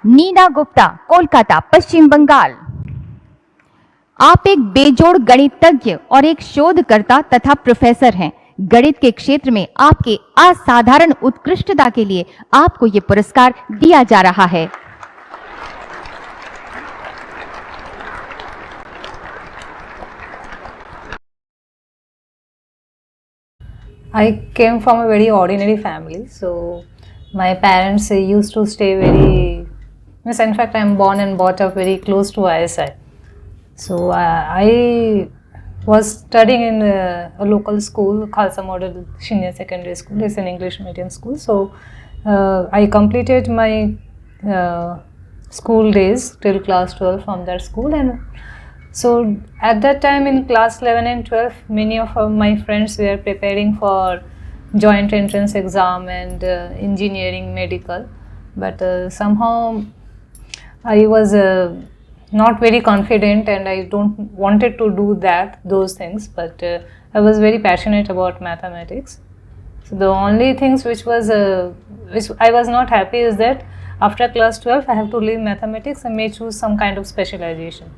नीना गुप्ता, कोलकाता, पश्चिम बंगाल। आप एक बेजोड़ गणितज्ञ और एक शोधकर्ता तथा प्रोफेसर हैं। गणित के क्षेत्र में आपके असाधारण उत्कृष्टता के लिए आपको ये पुरस्कार दिया जा रहा है। I came from a very ordinary family, so my parents used to stay very. In fact, I am born and brought up very close to ISI. So I was studying in a local school, Khalsa Model Senior Secondary School. It's an English medium school. So I completed my school days till class 12 from that school, and so at that time in class 11 and 12, many of my friends were preparing for joint entrance exam and engineering, medical, but somehow I was not very confident and I don't wanted to do those things, but I was very passionate about mathematics. So the only things which I was not happy is that after class 12 I have to leave mathematics and may choose some kind of specialization.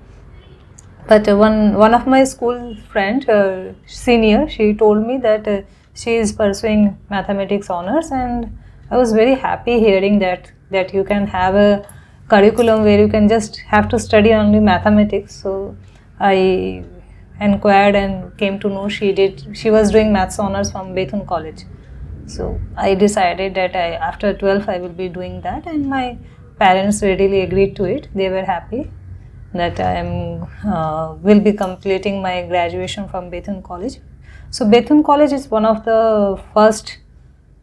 But one of my school friend, senior, she told me that she is pursuing mathematics honors, and I was very happy hearing that you can have a curriculum where you can just have to study only mathematics. So I inquired and came to know she was doing maths honors from Bethune College. So I decided that after 12th I will be doing that, and my parents readily agreed to it. They were happy that I will be completing my graduation from Bethune College. So Bethune College is one of the first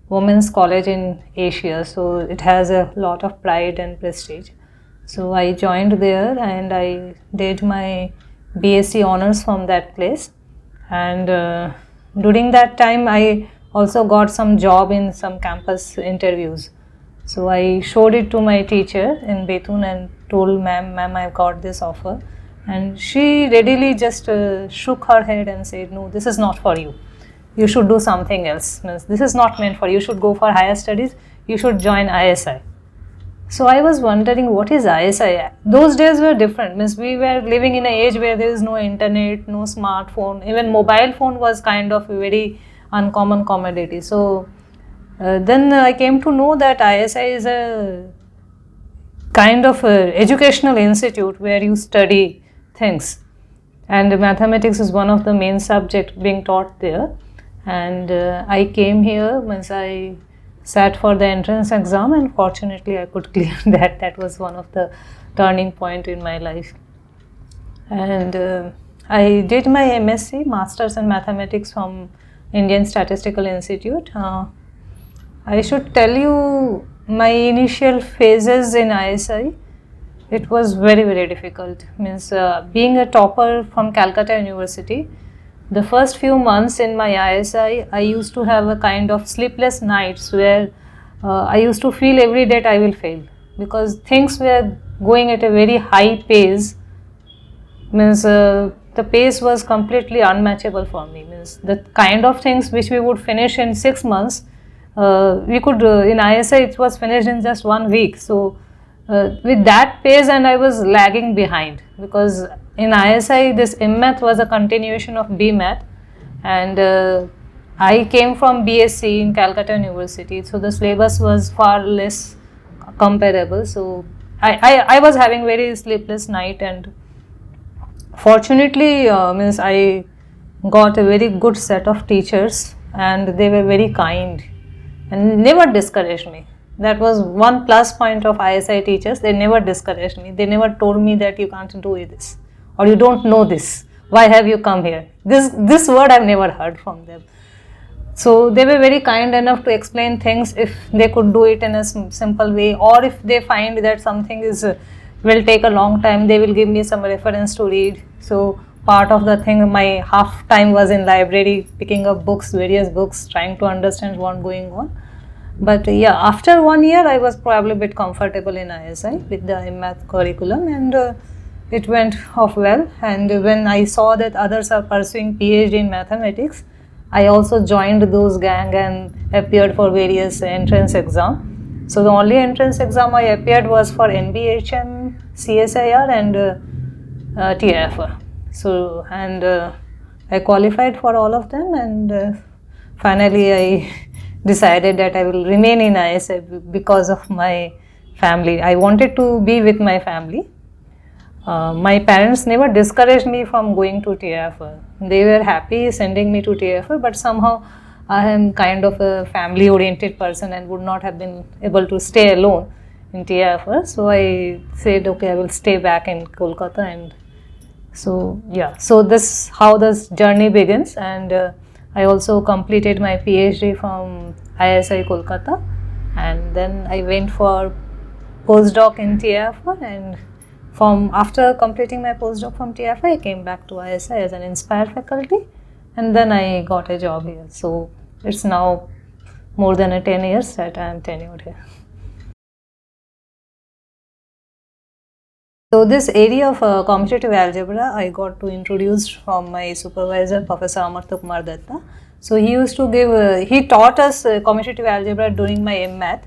women's college in Asia, so it has a lot of pride and prestige. So I joined there and I did my BSc honors from that place, and during that time I also got some job in some campus interviews. So I showed it to my teacher in Bethune and told ma'am, I've got this offer, and she readily just shook her head and said, no, this is not for you. You should do something else. This is not meant for you. You should go for higher studies. You should join ISI. So I was wondering, what is ISI? Those days were different. We were living in an age where there is no internet, no smartphone. Even mobile phone was kind of a very uncommon commodity. So then I came to know that ISI is a kind of educational institute where you study things, and mathematics is one of the main subjects being taught there. And I came here once I sat for the entrance exam, and fortunately I could clear that. That was one of the turning point in my life. And I did my MSc, Masters in Mathematics from Indian Statistical Institute. I should tell you my initial phases in ISI, it was very, very difficult. Being a topper from Calcutta University, the first few months in my ISI, I used to have a kind of sleepless nights where I used to feel every day I will fail, because things were going at a very high pace. The pace was completely unmatchable for me. The kind of things which we would finish in 6 months, we could in ISI it was finished in just 1 week. So with that pace, and I was lagging behind, because in ISI this M-Math was a continuation of B-Math, and I came from BSc in Calcutta University, so the syllabus was far less comparable. So I was having very sleepless night, and fortunately I got a very good set of teachers, and they were very kind and never discouraged me. That was one plus point of ISI teachers. They never discouraged me. They never told me that you can't do this or you don't know this. Why have you come here? This word I've never heard from them. So they were very kind enough to explain things if they could do it in a simple way, or if they find that something will take a long time, they will give me some reference to read. So part of the thing, my half time was in library, picking up books, various books, trying to understand what's going on. But yeah, after 1 year, I was probably a bit comfortable in ISI with the math curriculum, and it went off well. And when I saw that others are pursuing PhD in mathematics, I also joined those gang and appeared for various entrance exam. So the only entrance exam I appeared was for NBHM, CSIR and TIFR. So and I qualified for all of them, and finally I decided that I will remain in ISI because of my family. I wanted to be with my family. My parents never discouraged me from going to TIFR. They were happy sending me to TIFR, but somehow I am kind of a family oriented person and would not have been able to stay alone in TIFR. So I said, okay, I will stay back in Kolkata. And so yeah, so this how this journey begins. And I also completed my PhD from ISI Kolkata, and then I went for postdoc in TIFR, and from after completing my postdoc from TIFR, I came back to ISI as an inspired faculty, and then I got a job here. So it's now more than 10 years that I am tenured here. So this area of commutative algebra I got to introduce from my supervisor, Professor Amartya Kumar Datta. So he used to give, he taught us commutative algebra during my MMath,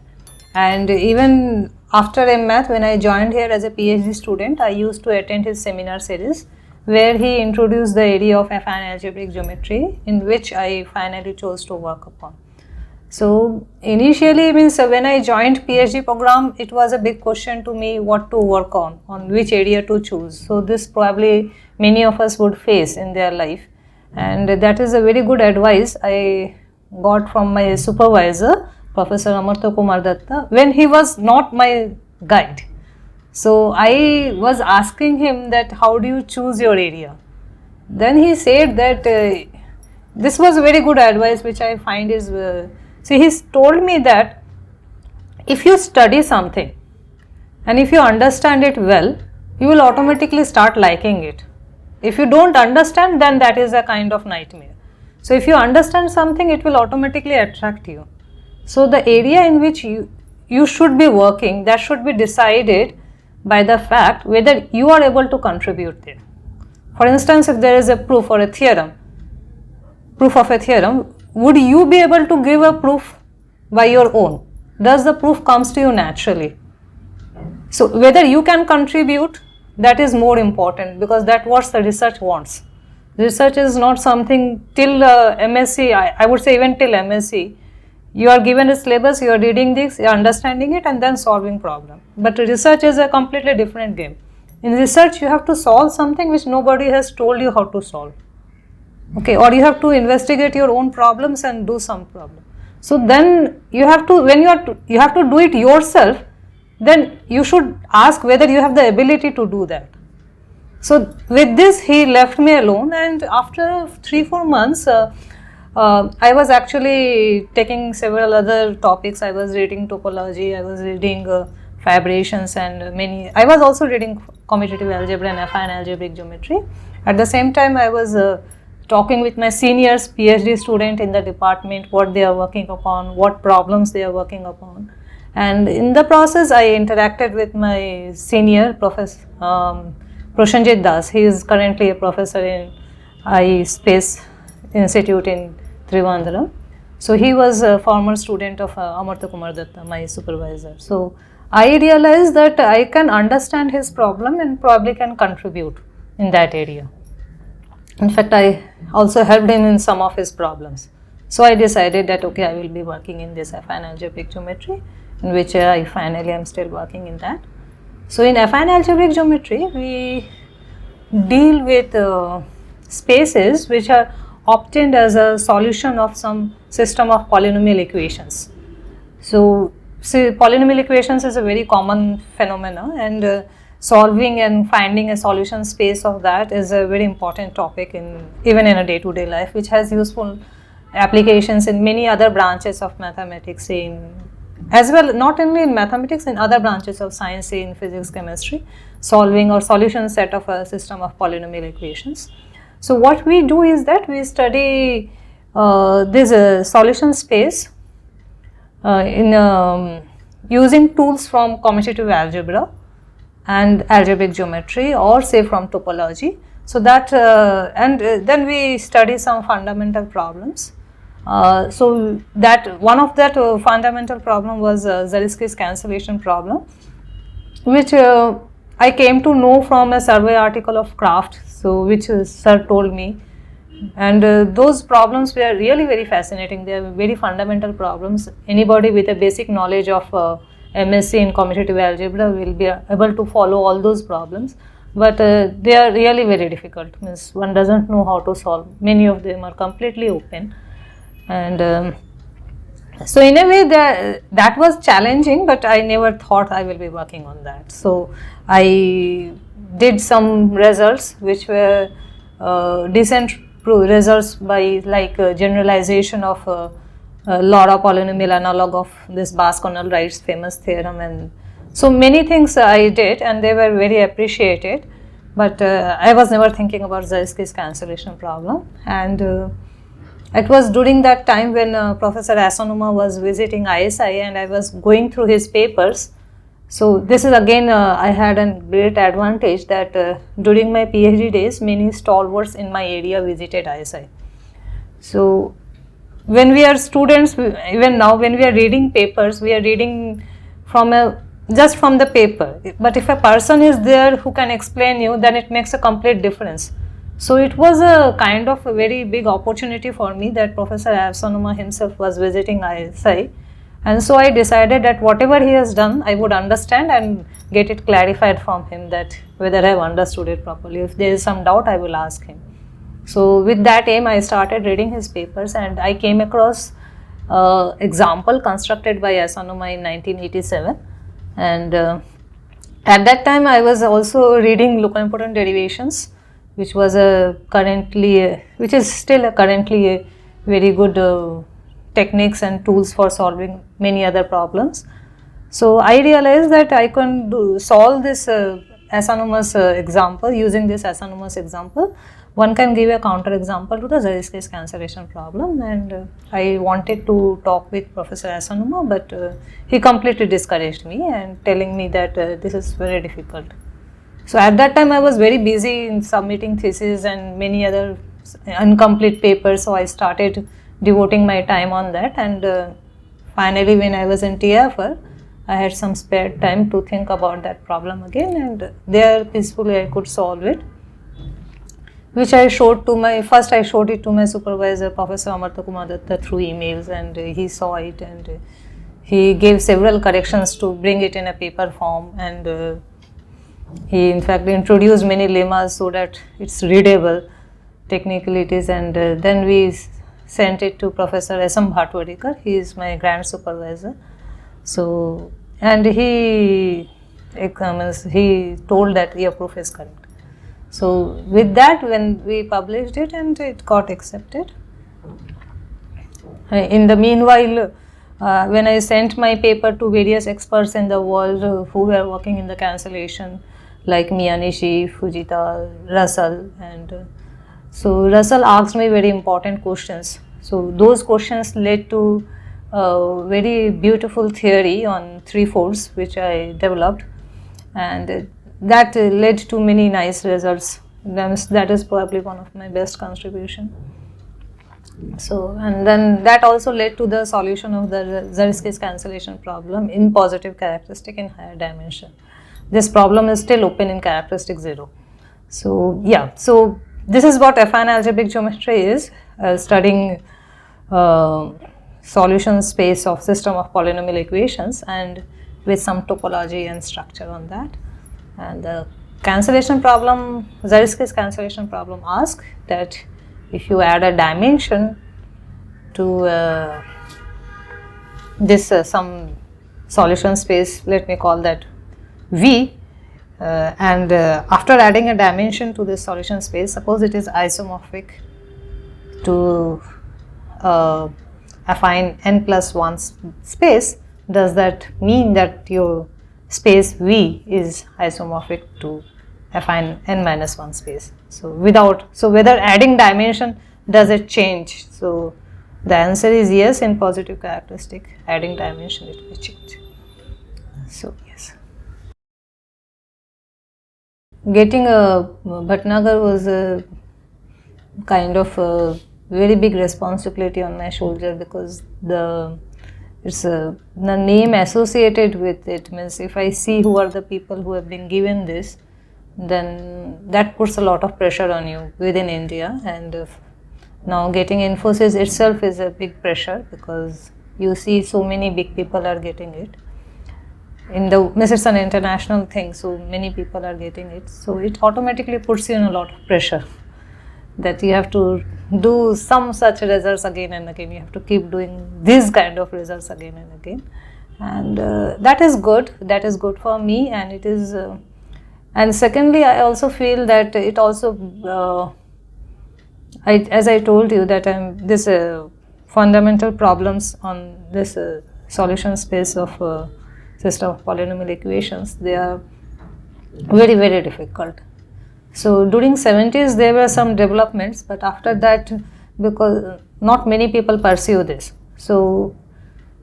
and even after MMath, when I joined here as a PhD student, I used to attend his seminar series where he introduced the area of affine algebraic geometry, in which I finally chose to work upon. So initially, means when I joined PhD program, it was a big question to me what to work on which area to choose. So this probably many of us would face in their life, and that is a very good advice I got from my supervisor, Professor Amartya Kumar Datta, when he was not my guide. So I was asking him that how do you choose your area? Then he said that this was very good advice, which I find is see, he told me that if you study something and if you understand it well, you will automatically start liking it. If you don't understand, then that is a kind of nightmare. So if you understand something, it will automatically attract you. So the area in which you should be working, that should be decided by the fact whether you are able to contribute there. For instance, if there is a proof or a theorem, proof of a theorem, would you be able to give a proof by your own? Does the proof comes to you naturally? So whether you can contribute, that is more important, because that's what the research wants. Research is not something till MSc, I would say even till MSc, you are given a syllabus, you are reading this, you are understanding it and then solving problem. But research is a completely different game. In research, you have to solve something which nobody has told you how to solve. Okay, or you have to investigate your own problems and do some problem. So then you have to, when you have to do it yourself, then you should ask whether you have the ability to do that. So with this, he left me alone, and after 3-4 months, I was actually taking several other topics. I was reading topology, I was reading fibrations, and I was also reading commutative algebra and affine algebraic geometry. At the same time, I was talking with my seniors, PhD student in the department, what they are working upon, what problems they are working upon. And in the process, I interacted with my senior, Professor Proshanjit Das. He is currently a professor in iSpace Institute in Trivandrum. So he was a former student of Amartya Kumar Datta, my supervisor. So I realized that I can understand his problem and probably can contribute in that area. In fact, I also helped him in some of his problems. So I decided that okay, I will be working in this affine algebraic geometry, in which I finally am still working in that. So in affine algebraic geometry, we deal with spaces which are obtained as a solution of some system of polynomial equations. So see, polynomial equations is a very common phenomena, and solving and finding a solution space of that is a very important topic even in a day-to-day life, which has useful applications in many other branches of mathematics, as well, not only in mathematics, in other branches of science, say in physics, chemistry, solving or solution set of a system of polynomial equations. So what we do is that we study this solution space in using tools from commutative algebra and algebraic geometry, or say from topology. So that and then we study some fundamental problems. So that one of that fundamental problem was Zariski's cancellation problem, which I came to know from a survey article of Kraft, so which sir told me, and those problems were really very fascinating. They are very fundamental problems. Anybody with a basic knowledge of MSc in commutative algebra will be able to follow all those problems, but they are really very difficult. Means one doesn't know how to solve. Many of them are completely open, and so in a way that was challenging, but I never thought I will be working on that. So I did some results which were decent results by like generalization of Laura polynomial analog of this Baskerville-Wright's famous theorem, and so many things I did and they were very appreciated, but I was never thinking about Zariski's cancellation problem. And it was during that time when Professor Asanuma was visiting ISI and I was going through his papers. So this is again, I had a great advantage that during my PhD days, many stalwarts in my area visited ISI. So when we are students, even now when we are reading papers, we are reading from just from the paper. But if a person is there who can explain you, then it makes a complete difference. So it was a kind of a very big opportunity for me that Professor Asanuma himself was visiting ISI. And so I decided that whatever he has done, I would understand and get it clarified from him, that whether I have understood it properly. If there is some doubt, I will ask him. So with that aim, I started reading his papers and I came across example constructed by Asanuma in 1987. And at that time, I was also reading locoimpotent derivations, which was which is still currently a very good techniques and tools for solving many other problems. So I realized that I can solve this Asanuma's example. Using this Asanuma's example, one can give a counter example to the Zariski's cancellation problem, and I wanted to talk with Professor Asanuma, but he completely discouraged me and telling me that this is very difficult. So at that time I was very busy in submitting thesis and many other incomplete papers, so I started devoting my time on that, and finally when I was in TFR, I had some spare time to think about that problem again, and there peacefully I could solve it, which I showed to first I showed it to my supervisor, Professor Amartya Kumar Datta, through emails, and he saw it and he gave several corrections to bring it in a paper form, and he in fact introduced many lemmas so that it's readable technicalities, and then we sent it to Professor S.M. Bhatwadekar. He is my grand supervisor. So, and he told that your proof is correct. So with that, when we published it and it got accepted. In the meanwhile, when I sent my paper to various experts in the world who were working in the cancellation, like Miyanishi, Fujita, Russell, and so Russell asked me very important questions. So those questions led to a very beautiful theory on three-fourths which I developed, and that led to many nice results. That is probably one of my best contribution. So, and then that also led to the solution of the Zariski's cancellation problem in positive characteristic in higher dimension. This problem is still open in characteristic 0. So yeah, so this is what affine algebraic geometry is, studying solution space of system of polynomial equations and with some topology and structure on that. And the cancellation problem, Zariski's cancellation problem asks that if you add a dimension to this some solution space, let me call that V, and after adding a dimension to this solution space, suppose it is isomorphic to affine n+1 space, does that mean that your space V is isomorphic to affine n-1 space? So whether adding dimension, does it change? So the answer is yes. In positive characteristic, adding dimension it will change. So yes, getting a Bhatnagar was a kind of very big responsibility on my shoulder, because the name associated with it means if I see who are the people who have been given this, then that puts a lot of pressure on you within India. And now getting Infosys itself is a big pressure, because you see so many big people are getting it. It's an international thing, so many people are getting it. So it automatically puts you in a lot of pressure that you have to do some such results again and again. You have to keep doing these kind of results again and again. And that is good. That is good for me, and it is. And secondly, I also feel that it also. As I told you that this fundamental problems on this solution space of system of polynomial equations, they are very, very difficult. So during 70s there were some developments, but after that, because not many people pursue this. So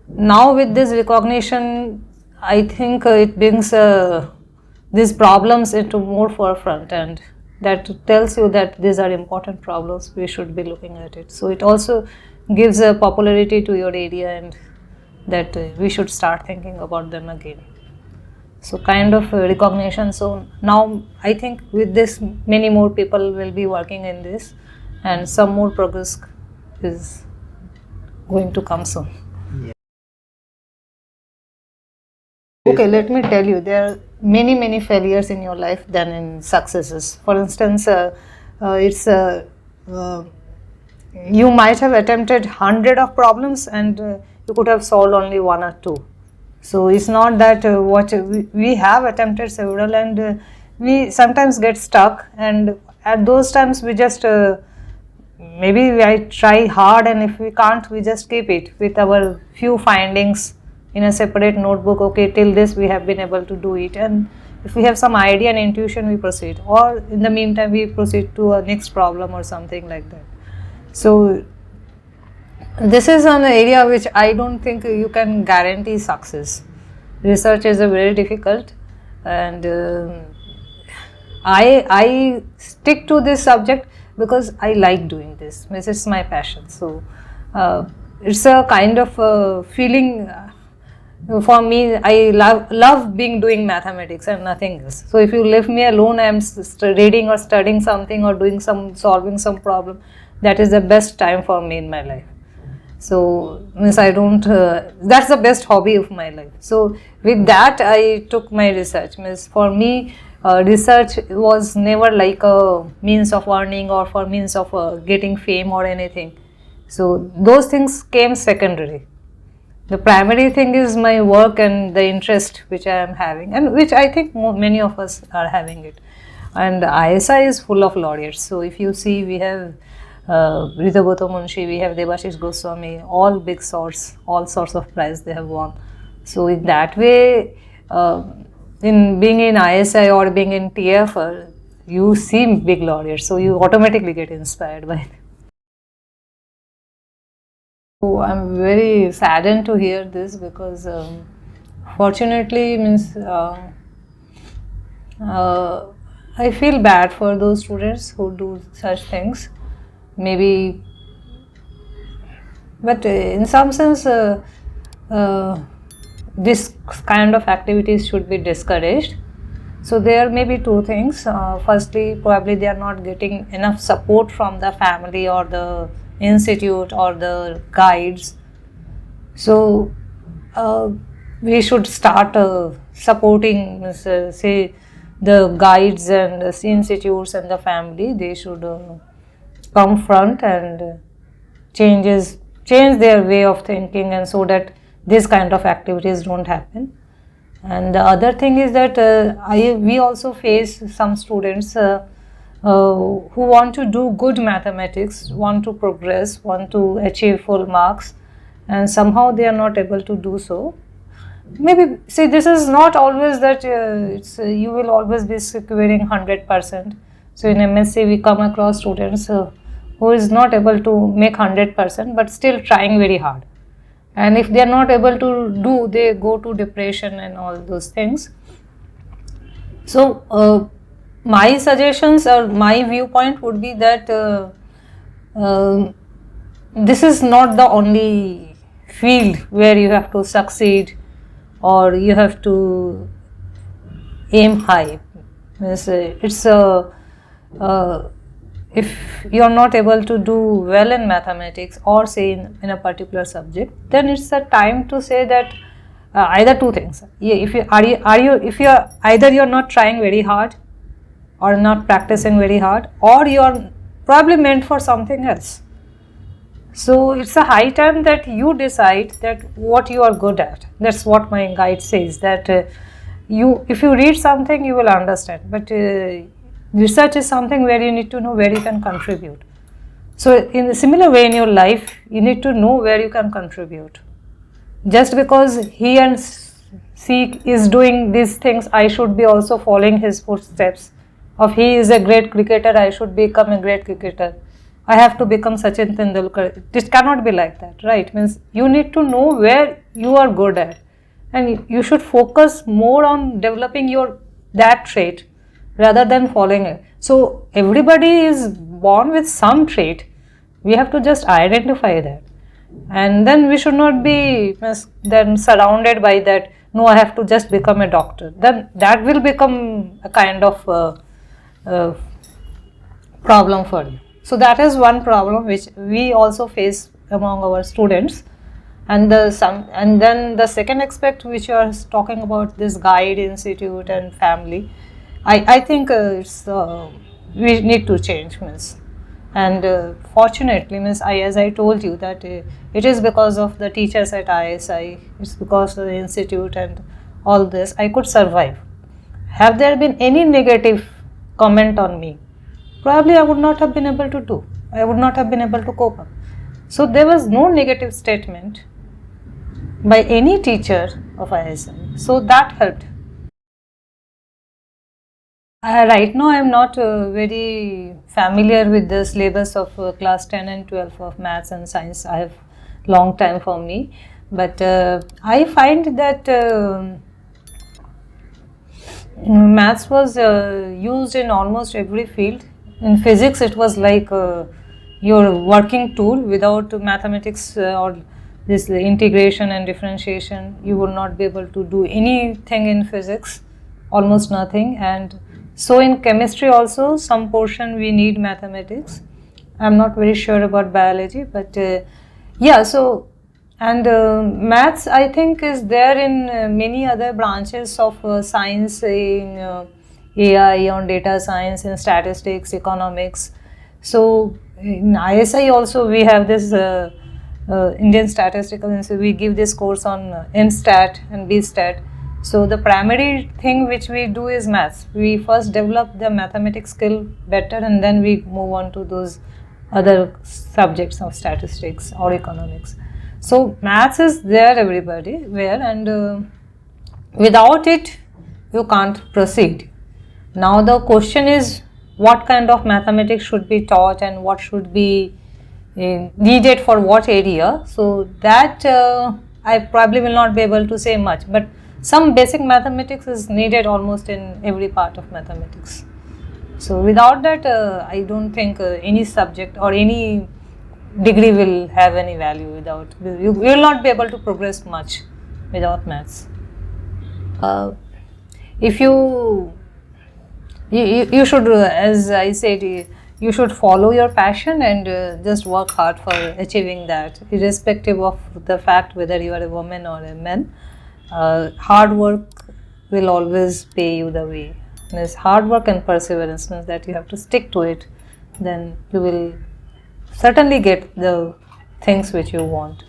now with this recognition, I think it brings these problems into more forefront, and that tells you that these are important problems, we should be looking at it. So it also gives a popularity to your area, and that we should start thinking about them again. So kind of recognition. So now I think with this many more people will be working in this, and some more progress is going to come soon. Okay, let me tell you, there are many failures in your life than in successes. For instance, you might have attempted 100 of problems, and you could have solved only 1 or 2. So it's not that we have attempted several, and we sometimes get stuck, and at those times we just maybe I try hard, and if we can't, we just keep it with our few findings in a separate notebook. Okay, till this we have been able to do it, and if we have some idea and intuition, we proceed, or in the meantime we proceed to a next problem or something like that. So this is an area which I don't think you can guarantee success. Research is a very difficult, and I stick to this subject because I like doing this. This is my passion. So it's a kind of feeling for me. I love doing mathematics and nothing else. So if you leave me alone, I am reading or studying something or solving some problem. That is the best time for me in my life. So I don't. That's the best hobby of my life. So with that, I took my research. For me, research was never like a means of earning or for means of getting fame or anything. So those things came secondary. The primary thing is my work and the interest which I am having, and which I think many of us are having it. And ISI is full of laureates. So if you see, we have Rita Gautam Munshi, we have Debashish Goswami, all big sorts, all sorts of prize they have won. So in that way, in being in ISI or being in TF, you see big laureates, so you automatically get inspired by it. So I'm very saddened to hear this, because fortunately I feel bad for those students who do such things. Maybe, but in some sense, this kind of activities should be discouraged. So there may be two things. Firstly, probably they are not getting enough support from the family or the institute or the guides. So we should start supporting, say, the guides and the institutes and the family. They should come front and change their way of thinking, and so that this kind of activities don't happen. And the other thing is that we also face some students who want to do good mathematics, want to progress, want to achieve full marks, and somehow they are not able to do so. Maybe, see, this is not always that you will always be securing 100%. So in MSc we come across students who is not able to make 100%, but still trying very hard. And if they are not able to do, they go to depression and all those things. So my suggestions or my viewpoint would be that this is not the only field where you have to succeed or you have to aim high. It's a if you are not able to do well in mathematics or say in a particular subject, then it's a time to say that either two things. If you are either you're not trying very hard or not practicing very hard, or you're probably meant for something else. So it's a high time that you decide that what you are good at. That's what my guide says, that if you read something you will understand, but research is something where you need to know where you can contribute. So in a similar way in your life, you need to know where you can contribute. Just because he and she is doing these things, I should be also following his footsteps. Of he is a great cricketer, I should become a great cricketer. I have to become Sachin Tendulkar. This cannot be like that, right? Means you need to know where you are good at, and you should focus more on developing that trait rather than following it. So everybody is born with some trait. We have to just identify that, and then we should not be then surrounded by that. No, I have to just become a doctor. Then that will become a kind of problem for you. So that is one problem which we also face among our students. And then the second aspect which you are talking about, this guide, institute and family, I think we need to change, miss. And fortunately, miss, as I told you that it is because of the teachers at ISI, it's because of the institute and all this, I could survive. Have there been any negative comment on me? Probably I would not have been able to do. I would not have been able to cope up. So there was no negative statement by any teacher of ISI. So that helped. Right now I am not very familiar with the syllabus of class 10 and 12 of maths and science. I have long time for me. But I find that maths was used in almost every field. In physics, it was like your working tool. Without mathematics or this integration and differentiation, you would not be able to do anything in physics, almost nothing. And so in chemistry also, some portion we need mathematics. I'm not very sure about biology, but yeah, so and maths, I think, is there in many other branches of science, in AI, on data science, in statistics, economics. So in ISI also we have this Indian Statistical Institute. We give this course on MStat and BStat. So the primary thing which we do is maths. We first develop the mathematics skill better, and then we move on to those other subjects of statistics or economics. So maths is there everywhere, and without it you can't proceed. Now the question is, what kind of mathematics should be taught and what should be needed for what area? So that I probably will not be able to say much, but some basic mathematics is needed almost in every part of mathematics. So without that, I don't think any subject or any degree will have any value. Without, you will not be able to progress much without maths. If you should, as I said, you should follow your passion and just work hard for achieving that, irrespective of the fact whether you are a woman or a man. Hard work will always pay you the way. Means hard work and perseverance means that you have to stick to it, then you will certainly get the things which you want.